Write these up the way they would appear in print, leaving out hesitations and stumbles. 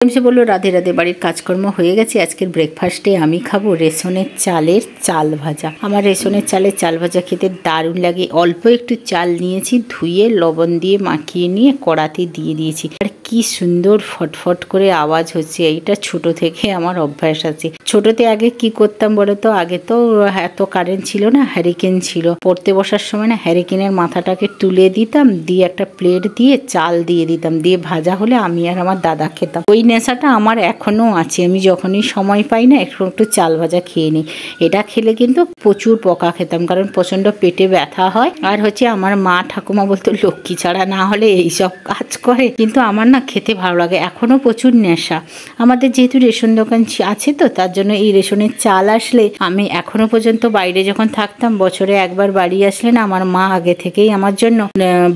এমসে বললো রাধে রাধে, বাড়ির কাজকর্ম হয়ে গেছে। আজকের ব্রেকফাস্টে আমি খাবো রেশনের চালের চাল ভাজা। আমার রেশনের চালের চাল ভাজা খেতে দারুণ লাগে। অল্প একটু চাল নিয়েছি, ধুয়ে লবণ দিয়ে মাখিয়ে নিয়ে কড়াতে দিয়ে দিয়েছি। আর কি সুন্দর ফটফট করে আওয়াজ হচ্ছে। এইটা ছোট থেকে আমার অভ্যাস আছে। ছোটতে আগে কি করতাম বলতো, আগে তো এত কারেন্ট ছিল না, হ্যারিকেন ছিল। পড়তে বসার সময় না হ্যারিকেনের মাথাটাকে তুলে দিতাম, দিয়ে একটা প্লেট দিয়ে চাল দিয়ে দিতাম, দিয়ে ভাজা হলে আমি আর আমার দাদা খেতাম। ওই নেশাটা আমার এখনো আছে। আমি যখনই সময় পাই না একটু একটু চাল ভাজা খেয়ে নিই। এটা খেলে কিন্তু প্রচুর পোকা খেতাম, কারণ প্রচন্ড পেটে ব্যথা হয়। আর হচ্ছে আমার মা ঠাকুমা বলতো লক্ষ্মী ছাড়া না হলে এইসব কাজ করে, কিন্তু আমার না খেতে ভালো লাগে। এখনো প্রচুর নেশা। আমাদের যেহেতু রেশন দোকান আছে তো, তার জন্য এই রেশনের চাল আসলে আমি এখনো পর্যন্ত বাইরে যখন থাকতাম বছরে একবার বাড়ি আসলে না আমার মা আগে থেকেই আমার জন্য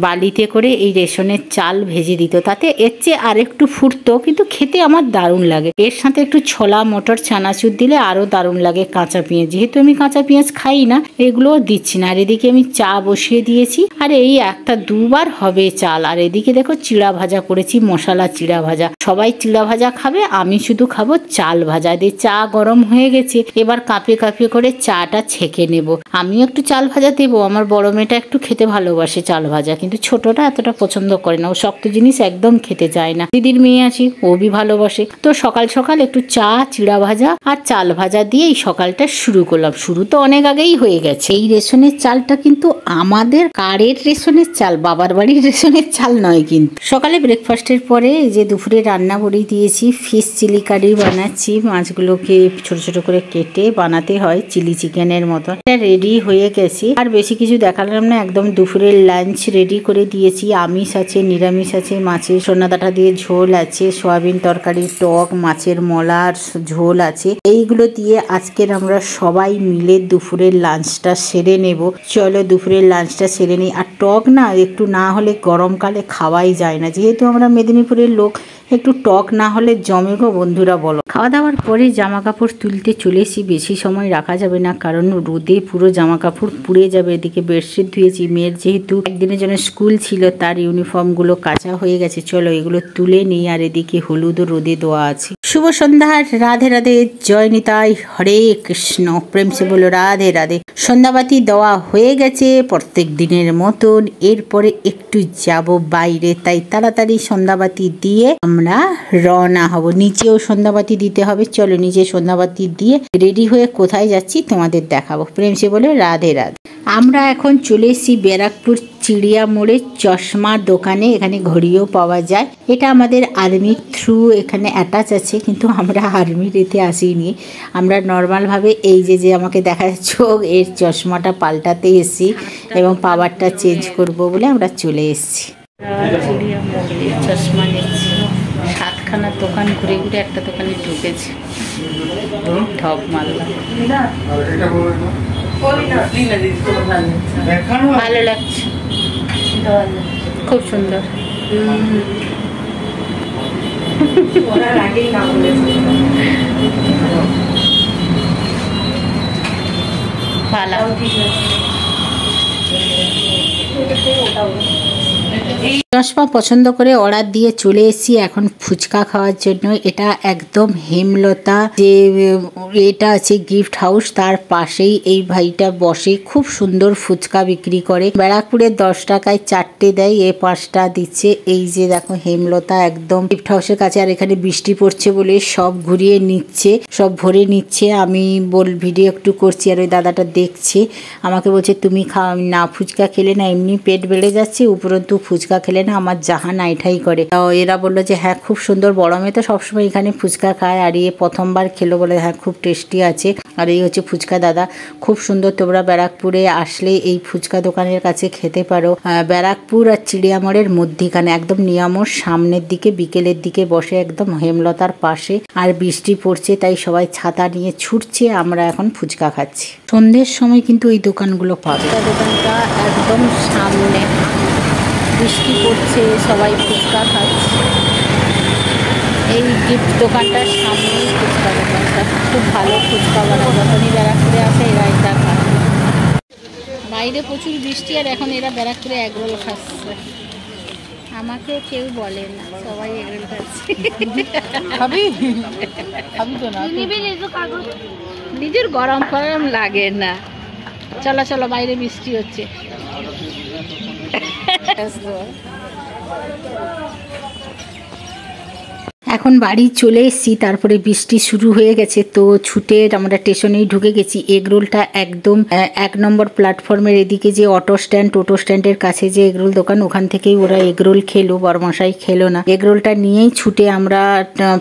বালিতে করে এই রেশনের চাল ভেজে দিত। তাতে এর চেয়ে আর একটু ফুটতো, কিন্তু খেতে আমার দারুণ লাগে। এর সাথে একটু ছোলা মটর চানাচুর দিলে আরো দারুণ লাগে। কাঁচা পেঁয়াজ, যেহেতু আমি কাঁচা পেঁয়াজ খাই না, এগুলোও দিচ্ছি না। আর এদিকে আমি চা বসিয়ে দিয়েছি। আর এই একটা দুবার হবে চাল। আর এদিকে দেখো চিড়া ভাজা করেছি, মশলা চিড়া ভাজা। সবাই চিড়া ভাজা খাবে, আমি শুধু খাবো চাল ভাজা দিয়ে। চা গরম হয়ে গেছে, এবার কাঁপে কাঁপে করে চাটা ছেঁকে নেব। আমিও একটু চাল ভাজা দেবো। আমার বড় মেয়েটা একটু খেতে ভালোবাসে চাল ভাজা, কিন্তু ছোটটা এতটা পছন্দ করে না। ও শক্ত জিনিস একদম খেতে চায় না। দিদির মেয়ে আছে, ও বি ভালোবাসে। তো সকাল সকাল একটু চা, চিড়া ভাজা আর চাল ভাজা দিয়ে এই সকালটা শুরু করলাম। শুরু তো অনেক আগেই হয়ে গেছে। এই রেশনের চালটা কিন্তু আমাদের কারের রেশনের চাল, বাবার বাড়ির রেশনের চাল নয়। কিন্তু সকালে ব্রেকফাস্টের পরে এই যে দুপুরে রান্না করে দিয়েছি। ফিশ চিলি কারি বানাচ্ছি। মাছগুলোকে ছোট ছোট করে কেটে বানাতে হয় চিলি চিকেনের মতো। এটা রেডি হয়ে গেছে। আর বেশি কিছু দেখালাম না, একদম দুপুরের লাঞ্চ রেডি করে দিয়েছি। আমিষ আছে, নিরামিষ আছে। মাছের সোনাদাটা দিয়ে ঝোল আছে, সয়াবিন তরকারি, টক, মাছের মলার ঝোল আছে। এইগুলো দিয়ে আজকের আমরা সবাই মিলে দুপুরের লাঞ্চটা সেরে নেব। চলো দুপুরের লাঞ্চটা সেরে নিই। আর টক না একটু না হলে গরমকালে খাওয়াই যায় না। যেহেতু আমরা মেদিনীপুরের লোক, একটু টক না হলে জমে গো বন্ধুরা বলো। খাওয়া দাওয়ার পরে জামা কাপড় তুলতে চলেছি। বেশি সময় রাখা যাবে না, কারণ রোদে পুরো জামা কাপড় পুড়ে যাবে। এদিকে বেডশিট ধুয়েছি। মেয়ের যেহেতু একদিনের জন্য স্কুল ছিল, তার ইউনিফর্মগুলো কাঁচা হয়ে গেছে। চলো এগুলো তুলে নিই। আর এদিকে হলুদও রোদে দেওয়া আছে। শুভ সন্ধ্যা, রাধে রাধে, জয় নিতাই, হরে কৃষ্ণ। প্রেম সে বলো রাধে রাধে। সন্ধ্যাবাতি দেওয়া হয়ে গেছে প্রত্যেক দিনের মতন। এরপরে একটু যাব বাইরে, তাই তাড়াতাড়ি সন্ধ্যাবাতি দিয়ে আমরা রওনা হব। নিচেও সন্ধ্যাবাতি দিতে হবে। চলো নিচে সন্ধ্যাবাতি দিয়ে রেডি হয়ে কোথায় যাচ্ছি তোমাদের দেখাবো। প্রেম সে বলে রাধে রাধে। আমরা এখন চলে এসেছি ব্যারাকপুর চিড়িয়া মোড়ে চশমার দোকানে। এখানে ঘড়িও পাওয়া যায়। এটা আমাদের আর্মির থ্রু এখানে অ্যাটাচ আছে, কিন্তু আমরা আর্মির এতে আসিনি। আমরা নর্মালভাবে এই যে আমাকে দেখা যাচ্ছে এর চশমাটা পাল্টাতে এসেছি এবং পাওয়ারটা চেঞ্জ করব বলে আমরা চলে এসেছি। চিড়িয়া মোড়ে চশমা নিচ্ছি। 7খানা দোকান ঘুরে ঘুরে একটা দোকানে ঢুকেছি। ঠপ মারলাম। ভালো লাগছে, খুব সুন্দর। ভালো চশমা পছন্দ করে অর্ডার দিয়ে চলে এসেছি এখন ফুচকা খাওয়ার জন্য। এটা একদম হেমলতা যে এটা আছে গিফট হাউস, তার পাশেই এই ভাইটা বসে। খুব সুন্দর ফুচকা বিক্রি করে। ব্যারাকপুরে 10 টাকায় 4টে দেয়, 5টা দিচ্ছে। এই যে দেখো হেমলতা একদম গিফট হাউসের কাছে। আর এখানে বৃষ্টি পড়ছে বলে সব ঘুরিয়ে নিচ্ছে, সব ভরে নিচ্ছে। আমি ভিডিও একটু করছি আর ওই দাদাটা দেখছে। আমাকে বলছে তুমি খাও না, ফুচকা খেলে না এমনি পেট বেড়ে যাচ্ছে, উপরন্তু ফুচকা খেলে না আমার জাহান আইঠাই করে। এরা বললো যে হ্যাঁ খুব সুন্দর। বড় মেয়ে তো সবসময় এখানে ফুচকা খায়, আর এ প্রথমবার খেলো বলে হ্যাঁ খুব টেস্টি আছে। আর এই হচ্ছে ফুচকা দাদা, খুব সুন্দর। তোমরা ব্যারাকপুরে আসলে এই ফুচকা দোকানের কাছে খেতে পারো। ব্যারাকপুর আর চিড়িয়ামোড়ের মধ্যিখানে একদম নিয়ামোর সামনের দিকে, বিকেলের দিকে বসে একদম হেমলতার পাশে। আর বৃষ্টি পড়ছে তাই সবাই ছাতা নিয়ে ছুটছে। আমরা এখন ফুচকা খাচ্ছি। সন্ধ্যের সময় কিন্তু এই দোকানগুলো পাবে। দোকানটা একদম সামনে, বৃষ্টি পড়ছে, সবাই ফুচকা খাচ্ছে। এই গিফট দোকানটার সামনেই ফুচকা দোকানটা। খুব ভালো ফুচকা বানায়। যখনই ব্যারাকপুরে আসে এরা এটা খায়। বাইরে প্রচুর বৃষ্টি, আর এখন এরা ব্যারাকপুরে এগরোল খাচ্ছে। আমাকে কেউ বলে না, সবাই এগরোল খাচ্ছে। খাবি খাবি তো না, নিজের গরম ফরম লাগে না। চলো চলো, বাইরে বৃষ্টি হচ্ছে। এখন বাড়ি চলে এসেছি, তারপরে বৃষ্টি শুরু হয়ে গেছে, তো ছুটে আমরা স্টেশনেই ঢুকে গেছি। এগরোলটা একদম 1 নম্বর প্ল্যাটফর্মের এদিকে যে টোটো স্ট্যান্ডের কাছে যে এগরোল দোকান, ওখান থেকেই ওরা এগরোল খেলো, বড়মশাই খেলো না। এগরোলটা নিয়েই ছুটে আমরা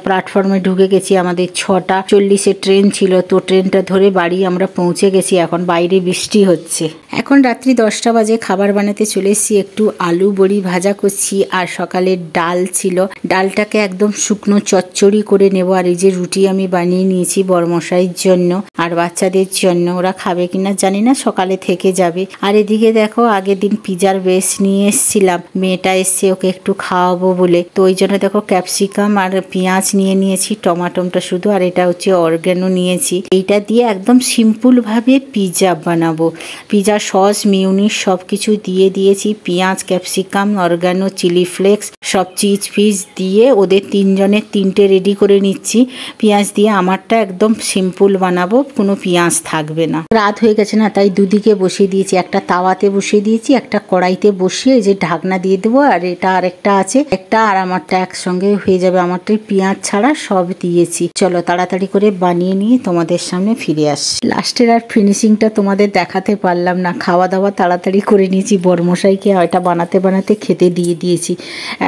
প্ল্যাটফর্মে ঢুকে গেছি। আমাদের 6:40 ট্রেন ছিল, তো ট্রেনটা ধরে বাড়ি আমরা পৌঁছে গেছি। এখন বাইরে বৃষ্টি হচ্ছে। এখন রাত্রি 10টা বাজে, খাবার বানাতে চলে এসেছি। একটু আলু বড়ি ভাজা করছি, আর সকালের ডাল ছিল, ডালটাকে একদম শুকনো চচ্চড়ি করে নেব। আর এই যে রুটি আমি বানিয়ে নিয়েছি বড়মশাইয়ের জন্য আর বাচ্চাদের জন্য, ওরা খাবে কিনা জানি না, সকালে থেকে যাবে। আর এদিকে দেখো, আগের দিন পিজার বেস নিয়ে এসেছিলাম, মেয়েটা এসছে, ওকে একটু খাওয়াবো বলে, তো ওই জন্য দেখো ক্যাপসিকাম আর পেঁয়াজ নিয়ে নিয়েছি, টমাটোমটা শুধু, আর এটা হচ্ছে অর্গ্যানো নিয়েছি। এইটা দিয়ে একদম সিম্পল ভাবে পিজা বানাবো। পিজা সস, মিউনিস সব কিছু দিয়ে দিয়েছি, পেঁয়াজ, ক্যাপসিকাম, অর্গ্যানো, চিলি ফ্লেক্স সব চিজ ফিজ দিয়ে ওদের 3 জনের 3টে রেডি করে নিচ্ছি পেঁয়াজ দিয়ে। আমারটা একদম সিম্পল বানাবো, কোনো পেঁয়াজ থাকবে না। রাত হয়ে গেছে না, তাই দুদিকে বসিয়ে দিয়েছি, একটা তাওয়াতে বসিয়ে দিয়েছি, একটা কড়াইতে বসিয়ে এই যে ঢাকনা দিয়ে দেবো। আর এটা আরেকটা আছে, একটা আর আমারটা একসঙ্গে হয়ে যাবে। আমারটাই পেঁয়াজ ছাড়া সব দিয়েছি। চলো তাড়াতাড়ি করে বানিয়ে নিয়ে তোমাদের সামনে ফিরে আসছি। লাস্টের আর ফিনিশিংটা তোমাদের দেখাতে পারলাম না। খাওয়া দাওয়া তাড়াতাড়ি করে নিয়েছি, বড়মশাইকে এটা বানাতে বানাতে খেতে দিয়ে দিয়েছি।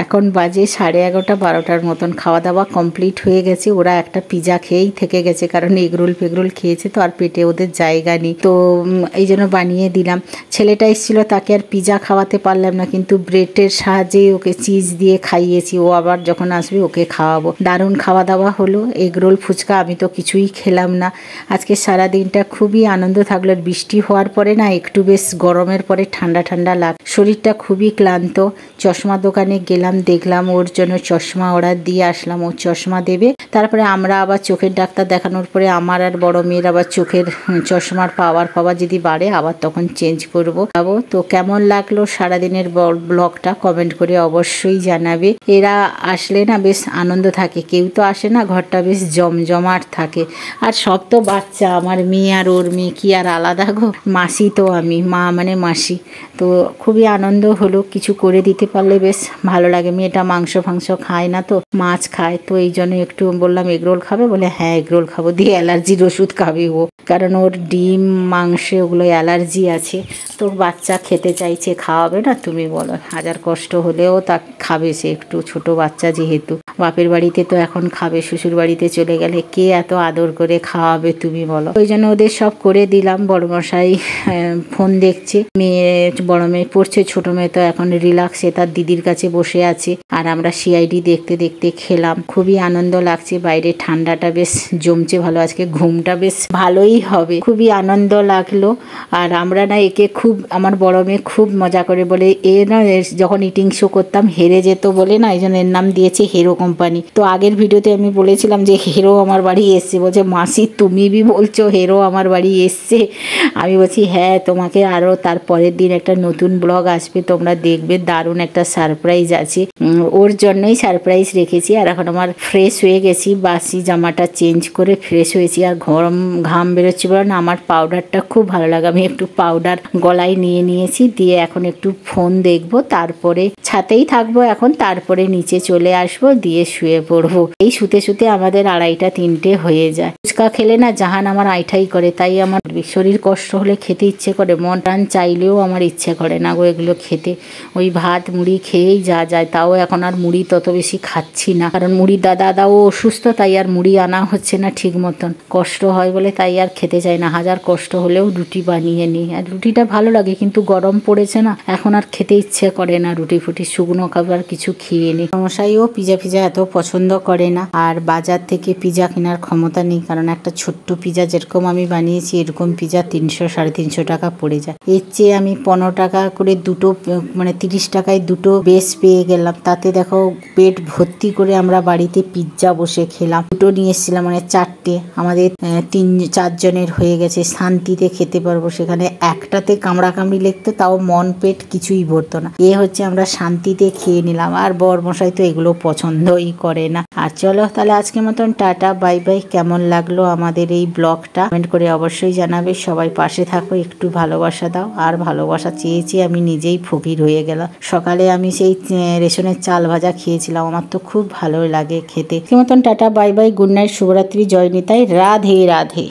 এখন বাজে 11:30-12টার মতন। খাওয়া দাওয়া কমপ্লিট হয়ে গেছে। ওরা একটা পিজা খেয়েই থেকে গেছে, কারণ এগরোল ফেগরোল খেয়েছে তো, আর পেটে ওদের জায়গা নেই, তো এই জন্য বানিয়ে দিলাম। ছেলেটা এসেছিলো, তাকে আর পিজা খাওয়াতে পারলাম না, কিন্তু ব্রেডের সাহায্যে ওকে চিজ দিয়ে খাইয়েছি। ও আবার যখন আসবে ওকে খাওয়াবো। দারুণ খাওয়া দাওয়া হলো, এগরোল ফুচকা, আমি তো কিছুই খেলাম না। আজকে সারাদিনটা খুবই আনন্দ থাকলো। বৃষ্টি হওয়ার পরে না একটু বেশ গরমের পরে ঠান্ডা ঠান্ডা লাগ, শরীরটা খুবই ক্লান্ত। চশমা দোকানে গেলাম, দেখলাম ওর জন্য চশমা অর্ডার দিয়ে আসলাম, ও চশমা দেবে। তারপরে আমরা আবার চোখের ডাক্তার দেখানোর পরে আমার আর বড় মেয়ের আবার চোখের চশমার পাওয়ার যদি বাড়ে আবার তখন চেঞ্জ করবো। তো কেমন লাগলো সারাদিনের ব্লগটা কমেন্ট করে অবশ্যই জানাবে। এরা আসলে না বেশ আনন্দ থাকে, কেউ তো আসে না, ঘরটা বেশ জমজমাট থাকে। আর সব তো বাচ্চা, আমার মেয়ে আর ওর মেয়ে কি আর আলাদা গো, মাসি তো আমি, মা মানে মাসি। তো খুবই আনন্দ হলো, কিছু করে দিতে পারলে বেশ ভালো লাগে। মেয়েটা মাংস ফাংস খায় না, তো মাছ খায়, তো এই জন্য একটু বললাম এগরোল খাবে, বলে হ্যাঁ এগরোল খাবো। দিয়ে অ্যালার্জির ওষুধ খাবে ও, কারণ ওর ডিম মাংসে ওগুলো অ্যালার্জি আছে। তো বাচ্চা খেতে চাইছে, খাওয়াবে না তুমি বলো? হাজার কষ্ট হলেও তা খাবে সে, একটু ছোট বাচ্চা যেহেতু। বাপের বাড়িতে তো এখন খাবে, শ্বশুর বাড়িতে চলে গেলে কে এত আদর করে খাওয়াবে তুমি বলো? ওই জন্য ওদের সব করে দিলাম। বড়মশাই ফোন দেখছে, মেয়ে বড় মেয়ে পড়ছে, ছোট মেয়ে তো এখন রিল্যাক্সে তার দিদির কাছে বসে আছে। আর আমরা সিআইডি দেখতে দেখতে খেলাম, খুবই আনন্দ লাগছে। বাইরে ঠান্ডাটা বেশ জমছে ভালো, আজকে ঘুমটা বেশ ভালোই হবে, খুবই আনন্দ লাগলো। আর আমরা না একে খুব, আমার বড় মেয়ে খুব মজা করে বলে, এ না যখন ইটিং শো করতাম হেরে যেত বলে না, এই জন্য এর নাম দিয়েছে হিরো কোম্পানি। তো আগের ভিডিওতে আমি বলেছিলাম যে হিরো আমার বাড়ি এসছে, বলছে মাসি তুমি বি বলছো হিরো আমার বাড়ি এসছে? আমি বলছি হ্যাঁ, তোমাকে আরও তারপরের দিন একটা নতুন ব্লগ আসবে, তোমরা দেখবে, দারুণ একটা সারপ্রাইজ আছে। ওর জন্যই সারপ্রাইজ রেখেছি। আর এখন আমার ফ্রেশ হয়ে গেছি, বাসি জামাটা চেঞ্জ করে ফ্রেশ হয়েছি। আর ঘাম বেরোচ্ছি বলে না, আমার পাউডারটা খুব ভালো লাগে, আমি একটু পাউডার গলায় নিয়ে নিয়েছি। দিয়ে এখন একটু ফোন দেখবো, তারপরে ছাতেই থাকবো এখন, তারপরে নিচে চলে আসবো, দিয়ে শুয়ে পড়বো। এই শুতে শুতে আমাদের 2:30-3টে হয়ে যায়। ফুচকা খেলে না জাহান আমার আইঠাই করে, তাই আমার শরীর কষ্ট হলে খেতে ইচ্ছে করে, মন টান চাইলেও আমার ইচ্ছে করে না গো এগুলো খেতে। ওই ভাত মুড়ি খেয়েই যা যায়, তাও এখন আর মুড়ি তত বেশি খাচ্ছি না, কারণ মুড়ির দাদাও অসুস্থ, তাই আর মুড়ি আনা হচ্ছে না ঠিক মতন, কষ্ট হয় বলে তাই আর খেতে চাই না। হাজার কষ্ট হলেও রুটি বানিয়ে নিই, আর রুটিটা ভালো লাগে, কিন্তু গরম পড়েছে না, এখন আর খেতে ইচ্ছে করে না রুটি ফুটি, শুকনো খাবার কিছু খেয়ে নিই। মশাইও পিজা ফিজা এত পছন্দ করে না, আর বাজার থেকে পিজা কেনার ক্ষমতা নেই, কারণ একটা ছোট্ট পিজা যেরকম আমি বানিয়েছি এরকম পিজা 300-350 টাকা পড়ে যায়। এর চেয়ে আমি 15 টাকা করে দুটো, মানে 30 টাকায় দুটো বেশ পেয়ে গেলাম। তাতে দেখো পেট ভর্তি করে আমরা বাড়িতে পিৎজা বসে খেলাম, দুটো নিয়ে এসেছিলাম, মানে 4টে, আমাদের 3-4 জনের হয়ে গেছে, শান্তিতে খেতে পারবো। সেখানে একটাতে কামড়া কামড়ি লেগতো, তাও মন পেট কিছুই ভরতো না। এ হচ্ছে আমরা শান্তিতে খেয়ে নিলাম, আর বর মশাই তো এগুলো পছন্দই করে না। আর চলো তাহলে আজকের মতন টাটা বাই বাই। কেমন লাগলো আমাদের এই ব্লগটা কমেন্ট করে অবশ্যই জানাবে। সবাই পাশে থাকো, একটু ভালোবাসা দাও। আর ভালোবাসা চেয়েছি আমি নিজেই ফকির হয়ে গেলাম। সকালে আমি সেই রেশনের চাল ভাজা খেয়েছিলাম, আমার তো খুব ভালো লাগে খেতে। মতন tata bye bye, good night, শুভরাত্রি, জয় নিতাই, রাধে রাধে।